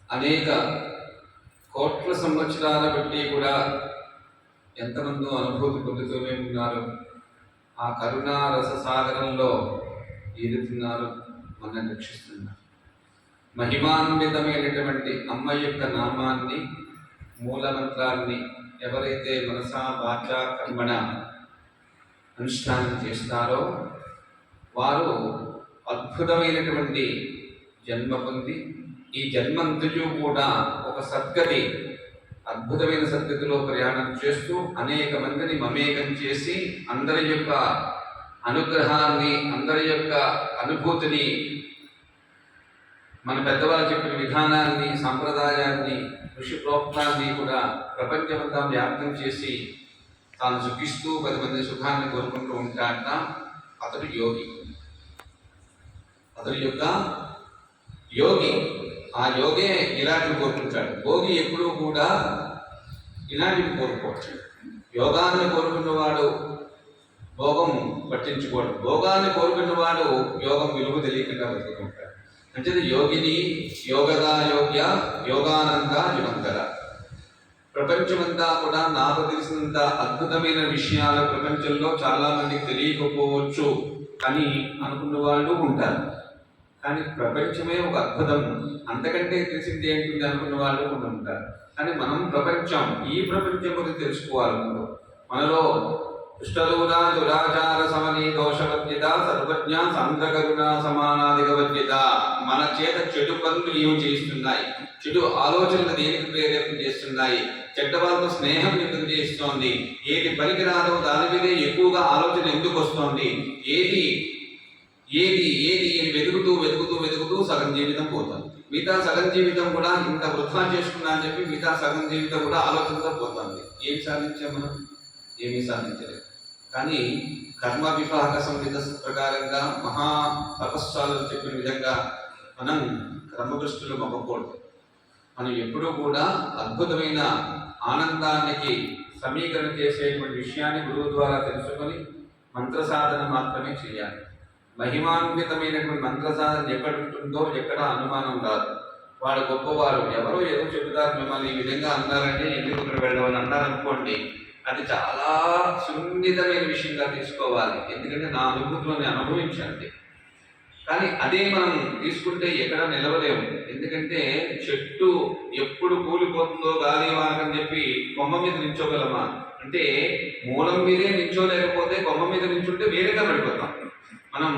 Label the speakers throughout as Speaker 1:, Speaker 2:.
Speaker 1: అనేక కోట్ల సంవత్సరాల బట్టి కూడా ఎంతమందో అనుభూతి పొందుతూనే ఉన్నారు. ఆ కరుణా రససాగరంలో ఈదుతున్నారు, మనల్ని రక్షిస్తున్నారు. మహిమాన్వితమైనటువంటి అమ్మ యొక్క నామాన్ని, మూలమంత్రాన్ని ఎవరైతే మనసా వాచా కర్మణ అనుష్ఠానం చేస్తారో వారు అద్భుతమైనటువంటి జన్మ పొంది ఈ జన్మంతయు కూడా ఒక సద్గతి, అద్భుతమైన సద్గతిలో ప్రయాణం చేస్తూ అనేక మందిని మమేకం చేసి అందరి యొక్క అనుగ్రహాన్ని, అందరి యొక్క అనుభూతిని, మన పెద్దవాళ్ళు చెప్పిన విధానాన్ని, సాంప్రదాయాన్ని, ఋషి ప్రోక్తాన్ని కూడా ప్రపంచమంతా వ్యాప్తం చేసి తాను సుఖిస్తూ 10 మంది సుఖాన్ని కోరుకుంటూ ఉంటాట. అతడు యోగి. అతడి యొక్క యోగి. ఆ యోగే ఇలాంటివి కోరుకుంటాడు. భోగి ఎప్పుడూ కూడా ఇలాంటివి కోరుకోవచ్చు. యోగాన్ని కోరుకున్నవాడు భోగం పట్టించుకోడు. భోగాన్ని కోరుకున్నవాడు యోగం విలువ తెలియకుండా బతుకుంటాడు. అంటే యోగిని యోగదా యోగ్య యోగానంద యువంతర. ప్రపంచమంతా కూడా నాకు తెలిసినంత అద్భుతమైన విషయాలు ప్రపంచంలో చాలా మందికి తెలియకపోవచ్చు అని అనుకున్న వాళ్ళు ఉంటారు. కానీ ప్రపంచమే ఒక అద్భుతం, అంతకంటే తెలిసింది ఏంటుంది అనుకున్న వాళ్ళు కూడా ఉంటారు. కానీ మనం ప్రపంచం, ఈ ప్రపంచం గురించి తెలుసుకోవాలి. మనలో దుష్టదూరా దురాచార సమని దోషవర్జిత సర్వజ్ఞ సాంద్రకరుణ సమానాధికవర్జిత. మన చేత చెడు పనులు ఏమి చేస్తున్నాయి, చెడు ఆలోచనలు దేనికి ప్రేరేపణ చేస్తున్నాయి, చెడ్డ వాళ్ళతో స్నేహం ఎందుకు చేస్తోంది, ఏది పనికిరాదో దాని మీదే ఎక్కువగా ఆలోచన ఎందుకు వస్తోంది, ఏది ఏది ఏది వెతుకుతూ వెతుకుతూ వెతుకుతూ సగం జీవితం పోతుంది. మిగతా సగం జీవితం కూడా ఇంత వృధా చేసుకున్నా అని చెప్పి మిగతా సగం జీవితం కూడా ఆలోచనతో పోతుంది. ఏం సాధించాం మనం? ఏమీ సాధించలేదు. కానీ కర్మ విపాక సంహిత ప్రకారంగా మహా తపస్సాలు చెప్పిన విధంగా మనం క్రమదృష్టిలో మొక్కకూడదు. మనం ఎప్పుడూ కూడా అద్భుతమైన ఆనందానికి సమీకరణ చేసేటువంటి విషయాన్ని గురువు ద్వారా తెలుసుకొని మంత్ర సాధన మాత్రమే చేయాలి. మహిమాన్వితమైనటువంటి మంత్ర సాధన ఎక్కడ ఉంటుందో ఎక్కడ అనుమానం రాదు. వాడు గొప్పవారు ఎవరో ఏదో చెబుతారు, మిమ్మల్ని ఈ విధంగా అన్నారంటే ఎందుకు ఇక్కడ వెళ్ళవని అన్నారనుకోండి, అది చాలా సున్నితమైన విషయంగా తీసుకోవాలి. ఎందుకంటే నా అనుభూతిలోనే అనుభవించండి. కానీ అదే మనం తీసుకుంటే ఎక్కడ నిలవలేము. ఎందుకంటే చెట్టు ఎప్పుడు కూలిపోతుందో గాలి వానకని చెప్పి కొమ్మ మీద నించోగలమా అంటే, మూలం మీదే నించోలేకపోతే కొమ్మ మీద నించుంటే వేరేగా పడిపోతాం. మనం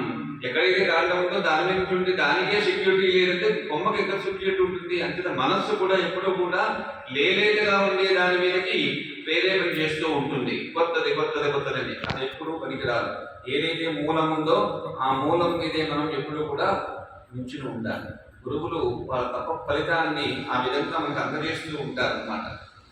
Speaker 1: ఎక్కడైతే రాళ్ళ ఉందో దాని మీద నించుంటే దానికే సెక్యూరిటీ లేదంటే కొమ్మకి ఎక్కడ సెక్యూరిటీ ఉంటుంది. అంతే మనస్సు కూడా ఎప్పుడూ కూడా లేలేదుగా ఉండే దాని మీదకి ప్రేరేపణ చేస్తూ ఉంటుంది. కొత్తది కొత్తది కొత్తదని అది ఎప్పుడూ పనికిరాదు. ఏదైతే మూలం ఉందో ఆ మూలం మీదే మనం ఎప్పుడూ కూడా నించుని ఉండాలి. గురువులు వాళ్ళ తప్ప ఫలితాన్ని ఆ విధంగా మనకు అందజేస్తూ ఉంటారు అన్నమాట.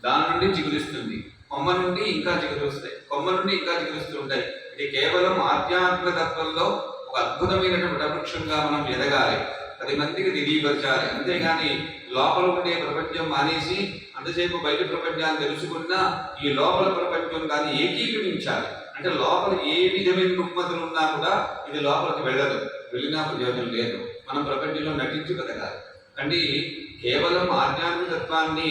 Speaker 1: దాని నుండి చిగురిస్తుంది, కొమ్మ నుండి ఇంకా చిగురుస్తాయి, కొమ్మ నుండి ఇంకా చిగురిస్తూ ఉంటాయి. ఇది కేవలం ఆధ్యాత్మిక తత్వంలో ఒక అద్భుతమైనటువంటి వృక్షంగా మనం ఎదగాలి, 10 మందికి తెలియపరచాలి. అంతేగాని లోపల ఉండే ప్రపంచం మానేసి అంతసేపు బయట ప్రపంచాన్ని తెలుసుకున్నా ఈ లోపల ప్రపంచం కానీ ఏకీకరించాలి. అంటే లోపల ఏ విధమైన రుగ్మతలు ఉన్నా కూడా ఇది లోపలికి వెళ్ళదు, వెళ్ళినా ప్రయోజనం లేదు. మనం ప్రపంచంలో నటించి బతకాలి. అంటే కేవలం ఆధ్యాత్మిక తత్వాన్ని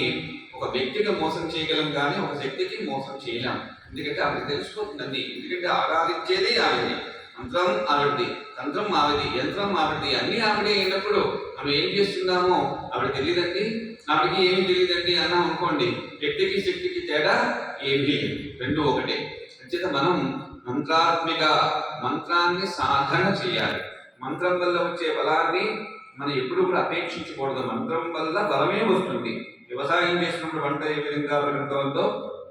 Speaker 1: ఒక వ్యక్తికి మోసం చేయగలం కానీ ఒక శక్తికి మోసం చేయలేం. ఎందుకంటే ఆవిడ తెలిసిపోతుందండి. ఎందుకంటే ఆరాధించేది ఆవిడది, మంత్రం ఆవిడది, తంత్రం ఆవిడది, యంత్రం ఆవిడది, అన్నీ ఆవిడే అయినప్పుడు మనం ఏం చేస్తున్నామో ఆవిడ తెలియదండి, ఆవిడకి ఏమి తెలియదండి అన్నాం అనుకోండి, వ్యక్తికి శక్తికి తేడా ఏమీ లేదు, రెండు ఒకటే. అంచేత మనం మంత్రాన్ని సాధన చేయాలి. మంత్రం వల్ల వచ్చే బలాన్ని మనం ఎప్పుడు కూడా అపేక్షించకూడదు. మంత్రం వల్ల బలమే వస్తుంది. వ్యవసాయం చేసినప్పుడు పంట ఏ విధంగా పెరుగుతుందో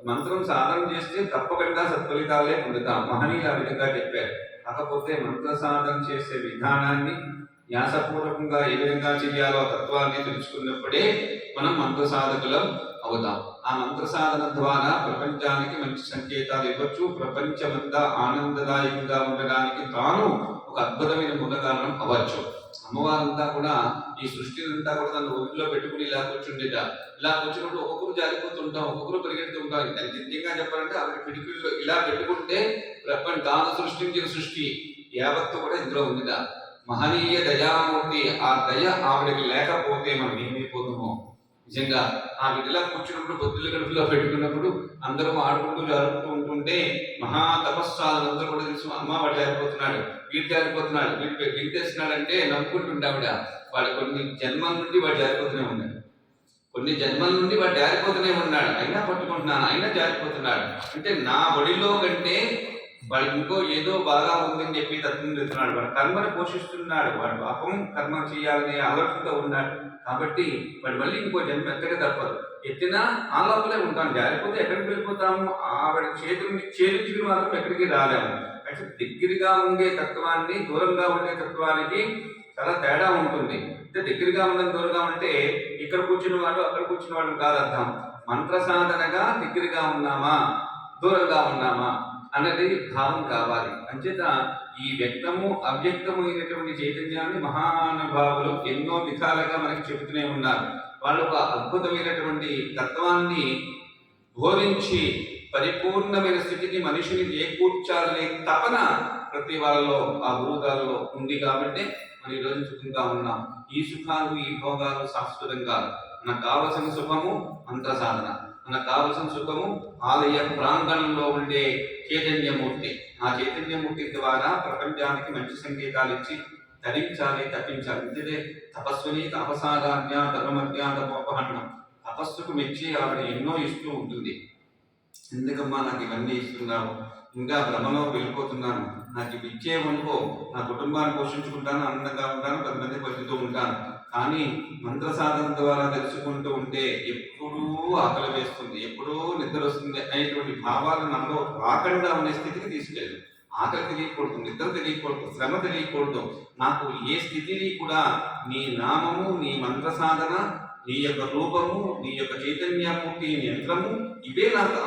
Speaker 1: మంత్రం సాధన చేస్తే తప్పకుండా సత్ఫలితాలే పొందుతాం. మహనీయులు ఆ విధంగా చెప్పారు. కాకపోతే మంత్ర సాధన చేసే విధానాన్ని న్యాసపూర్వకంగా ఏ విధంగా చేయాలో తత్వాన్ని తెలుసుకున్నప్పుడే మనం మంత్ర సాధకులం అవుతాం. ఆ మంత్ర సాధన ద్వారా ప్రపంచానికి మంచి సంకేతాలు ఇవ్వచ్చు. ప్రపంచమంతా ఆనందదాయకంగా ఉండడానికి తాను ఒక అద్భుతమైన మూల కారణం అవ్వచ్చు. అమ్మవారంతా కూడా ఈ సృష్టినంతా కూడా తన ఒడిలో పెట్టుకుని ఇలా కూర్చుండేట. ఇలా కూర్చున్నప్పుడు ఒక్కొక్కరు జారిపోతుంటాం, ఒక్కొక్కరు పరిగెడుతుంటాం. నిజంగా చెప్పాలంటే ఆవిడ పిడికిల్లో ఇలా పెట్టుకుంటే తాను సృష్టించిన సృష్టి యావత్తు కూడా ఇందులో ఉందిట. మహనీయ దయామూర్తి. ఆ దయ ఆవిడకి లేకపోతే మనం ఏమైపోతామో. నిజంగా ఆ బిడ్డలా కూర్చున్నప్పుడు పొత్తుల గడుపులో పెట్టుకున్నప్పుడు అందరం ఆడుకుంటూ జరుపుతూ ఉంటుంటే మహా తపస్సాలందరూ కూడా తెలుసు, అమ్మ వాడు జారిపోతున్నాడు, వీడు జారిపోతున్నాడు, వీడు గింతేస్తున్నాడంటే నవ్వుకుంటుండే ఆవిడ. వాడు కొన్ని జన్మల నుండి వాడు జారిపోతూనే ఉన్నాడు, కొన్ని జన్మల నుండి వాడు జారిపోతూనే ఉన్నాడు, అయినా పట్టుకుంటున్నాను, అయినా జారిపోతున్నాడు. అంటే నా ఒడిలో కంటే వాడికి ఇంకో ఏదో బాగా ఉందని చెప్పి తత్వం చెప్తున్నాడు. వాడు కర్మను పోషిస్తున్నాడు, వాడు పాపం కర్మ చేయాలనే ఆలోచనతో ఉన్నాడు. కాబట్టి వాడు మళ్ళీ ఇంకో జన్మ ఎత్తక తప్పదు. ఎత్తినా ఆ లోపలే ఉంటాను. జారిపోతే ఎక్కడికి వెళ్ళిపోతాము? ఆవిడ చేతుల్ని ఛేదించుకుని మాత్రం ఎక్కడికి రాలేము. అంటే దగ్గరగా ఉండే తత్వాన్ని దూరంగా ఉండే తత్వానికి చాలా తేడా ఉంటుంది. అంటే దగ్గరగా ఉండడం దూరంగా ఉంటే ఇక్కడ కూర్చున్న వాడు అక్కడ కూర్చున్న వాడు కాదు అర్థం. మంత్ర సాధనగా దగ్గరగా ఉన్నామా దూరంగా ఉన్నామా అన్నది భావం కావాలి. అంచేత ఈ వ్యక్తము అవ్యక్తము అయినటువంటి చైతన్యాన్ని మహానుభావులు ఎన్నో విధాలుగా మనకి చెబుతూనే ఉన్నారు. వాళ్ళు ఒక అద్భుతమైనటువంటి తత్వాన్ని బోధించి పరిపూర్ణమైన స్థితికి మనిషిని చేకూర్చాలనే తపన ప్రతి వాళ్ళలో ఆ గురువుగాలలో ఉంది. కాబట్టి మనం ఈరోజు సుఖంగా ఉన్నాం. ఈ సుఖాలు ఈ భోగాలు శాశ్వతంగా. మనకు కావలసిన సుఖము మంత్ర సాధన, మనకు కావలసిన సుఖము ఆలయ ప్రాంగణంలో ఉండే చైతన్యమూర్తి. ఆ చైతన్యమూర్తి ద్వారా ప్రపంచానికి మంచి సంకేతాలు ఇచ్చి ధరించాలి, తప్పించాలి. ఇదే తపస్సుని తపసారాజ్ఞ ధర్మజ్ఞాతమోపహరణం. తపస్సుకు మెచ్చి ఆవిడ ఎన్నో ఇస్తూ ఉంటుంది. ఎందుకమ్మా నాకు ఇవన్నీ ఇస్తున్నావు, ఇంకా భ్రమలో వెళ్ళిపోతున్నాను, నాకు ఇవి ఇచ్చేవనుకో నా కుటుంబాన్ని పోషించుకుంటాను, ఆనందంగా ఉంటాను, 10 మంది పంచుతూ ఉంటాను. కానీ మంత్ర సాధన ద్వారా తెలుసుకుంటూ ఉంటే ఎప్పుడూ ఆకలి వేస్తుంది, ఎప్పుడూ నిద్ర వస్తుంది అనేటువంటి భావాలు మనలో రాకుండా ఉండే స్థితికి తీసుకెళ్ళదు. ఆకలి తెలియకూడదు, నిద్ర తెలియకూడదు, శ్రమ తెలియకూడదు. నాకు ఏ స్థితిని కూడా నీ నామము, నీ మంత్ర సాధన, నీ యొక్క రూపము, నీ యొక్క చైతన్యమూర్తి యంత్రము ఇవే నాకు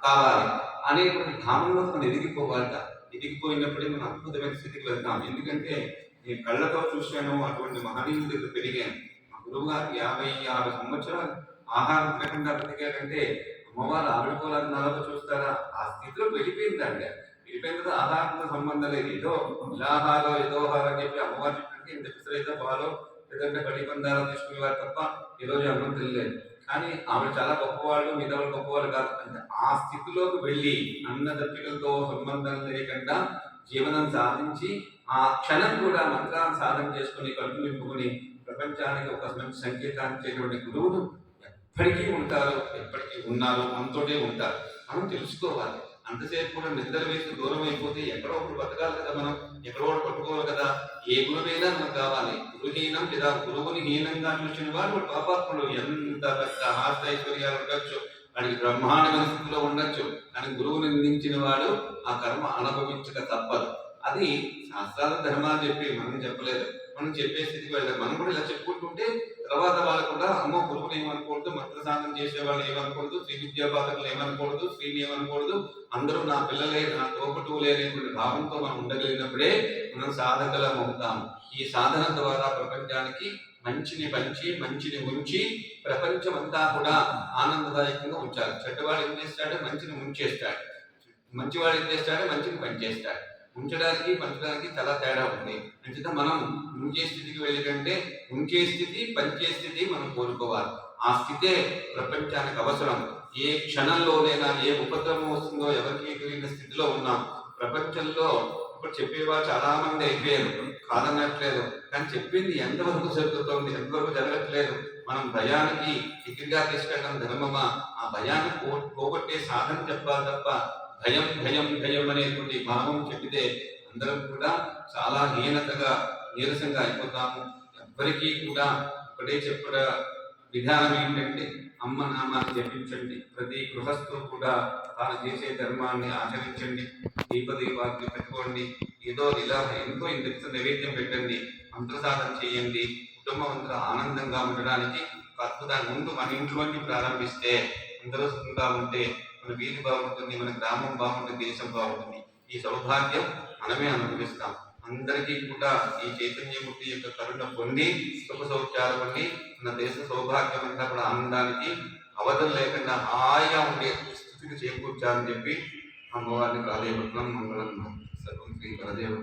Speaker 1: కావాలి అనేటువంటి భావంలో మనం ఎదిగిపోవాలట. ఎదిగిపోయినప్పుడే మనం అద్భుతమైన స్థితికి వెళ్తాం. ఎందుకంటే నేను కళ్ళతో చూశాను, అటువంటి మహనీయుల దగ్గర పెరిగాను. మా గురువు గారు 56 సంవత్సరాలు ఆహారం తినకుండా బ్రతికారంటే అమ్మవారు ఆవిడకోవాలని నాలో చూస్తారా? ఆ స్థితిలో వెళ్ళిపోయిందండి. వెళ్ళిపోయిన తర్వాత ఆహారంతో సంబంధం లేదు. ఏదో ఇలాహారో ఏదో ఆహారం అని చెప్పి అమ్మవారు చెప్పండి ఇంత పిసరైతే బాలో లేదంటే బడి బంధాలు తీసుకునేవారు తప్ప ఈరోజు అన్నం తెలియలేదు. కానీ ఆవిడ చాలా గొప్పవాళ్ళు, మిగతా వాళ్ళు గొప్పవాళ్ళు కాదు. అంటే ఆ స్థితిలోకి వెళ్ళి అన్నదప్పికలతో సంబంధం లేకుండా జీవనం సాధించి ఆ క్షణం కూడా మంత్రాన్ని సాధన చేసుకుని కడుపు నింపుకుని ప్రపంచానికి ఒక మంచి సంకేతాన్ని ఇచ్చేటువంటి గురువులు ఎప్పటికీ ఉంటారు, ఎప్పటికీ ఉన్నారు, మనతోటే ఉంటారు. మనం తెలుసుకోవాలి. అంతసేపు కూడా నిద్ర వేసి దూరం అయిపోతే ఎక్కడో ఒకటి బతకాలి కదా, మనం ఎక్కడో ఒకటి పట్టుకోవాలి కదా. ఏ గురువైనా మనకు కావాలి. గురుహీనం లేదా గురువుని హీనంగా చూసిన వాడు పాపాత్ముడు. ఎంత పెద్ద ఆస్తైశ్వర్యాలు ఉండొచ్చు, వాడికి బ్రహ్మాండమైన స్థితిలో ఉండొచ్చు, కానీ గురువుని నిందించిన వాడు ఆ కర్మ అనుభవించక తప్పదు. అది శాస్త్రాల ధర్మాలు చెప్పి మనం చెప్పలేదు, మనం చెప్పే స్థితికి వెళ్ళాలి. మనం కూడా ఇలా చెప్పుకుంటుంటే తర్వాత వాళ్ళు కూడా అమ్మో గురువులు ఏమనకూడదు, మంత్ర సాధన చేసే వాళ్ళు ఏమనకూడదు, శ్రీ విద్యాబాధకులు ఏమనకూడదు, శ్రీని ఏమనకూడదు, అందరూ నా పిల్లలే, నా తోపటువులే అనేటువంటి భావంతో మనం ఉండగలిగినప్పుడే మనం సాధకులం అవుతాం. ఈ సాధన ద్వారా ప్రపంచానికి మంచిని పంచి మంచిని ఉంచి ప్రపంచం అంతా కూడా ఆనందదాయకంగా ఉంచాలి. చెడ్డవాడు ఏం చేస్తాడు? మంచిని ముంచేస్తాడు. మంచివాడు ఏం చేస్తాడు? మంచిని పనిచేస్తాడు. ఉంచడానికి పంచడానికి చాలా తేడా ఉంది. అంచేత మనం ఉంచే స్థితికి వెళ్ళి కంటే ఉంచే స్థితి, పంచే స్థితి మనం కోరుకోవాలి. ఆ స్థితే ప్రపంచానికి అవసరం. ఏ క్షణంలోనైనా ఏ ఉపద్రవం వస్తుందో ఎవరికి తెలియని స్థితిలో ఉన్నాం. ప్రపంచంలో ఇప్పుడు చెప్పేవారు చాలా మంది అయిపోయారు, కాదనట్లేదు. కానీ చెప్పింది ఎంతవరకు జరుగుతుంది, ఎంతవరకు జరగట్లేదు. మనం భయానికి దగ్గరగా తీసుకెళ్ళడం ధర్మమా? ఆ భయాన్ని పోగొట్టే సాధన చెప్పాలి తప్ప భయం భయం భయం అనేటువంటి భావం చెప్పితే అందరం కూడా చాలా హీనతగా నీరసంగా అయిపోతాము. ఎవ్వరికీ కూడా ఒకటే చెప్పడ విధానం ఏంటంటే అమ్మ నామాన్ని జపించండి. ప్రతి గృహస్థు కూడా తాను చేసే ధర్మాన్ని ఆచరించండి. దీపదీపాన్ని పెట్టుకోండి. ఏదో ఇలా ఎంతో ఇంత నైవేద్యం పెట్టండి. మంత్రసాధన చేయండి. కుటుంబం అంతా ఆనందంగా ఉండడానికి అద్భుతాన్ని ముందు మన ఇంట్లోంచి ప్రారంభిస్తే అందరూ సుఖంగా ఉంటే మన వీధి బాగుంటుంది, మన గ్రామం బాగుంటుంది, దేశం బాగుంటుంది. ఈ సౌభాగ్యం మనమే అనుభవిస్తాం. అందరికీ కూడా ఈ చైతన్యమూర్తి యొక్క కరుణ పొంది సుఖ సౌఖ్యాలు పొంది మన దేశ సౌభాగ్యం అంతా కూడా ఆనందానికి అవధం లేకుండా హాయిగా ఉండే స్థితికి చేకూర్చాలని చెప్పి అమ్మవారిని ప్రాధేయపడుతున్నాం. మంగళం సర్వం శ్రీ పరదేవ.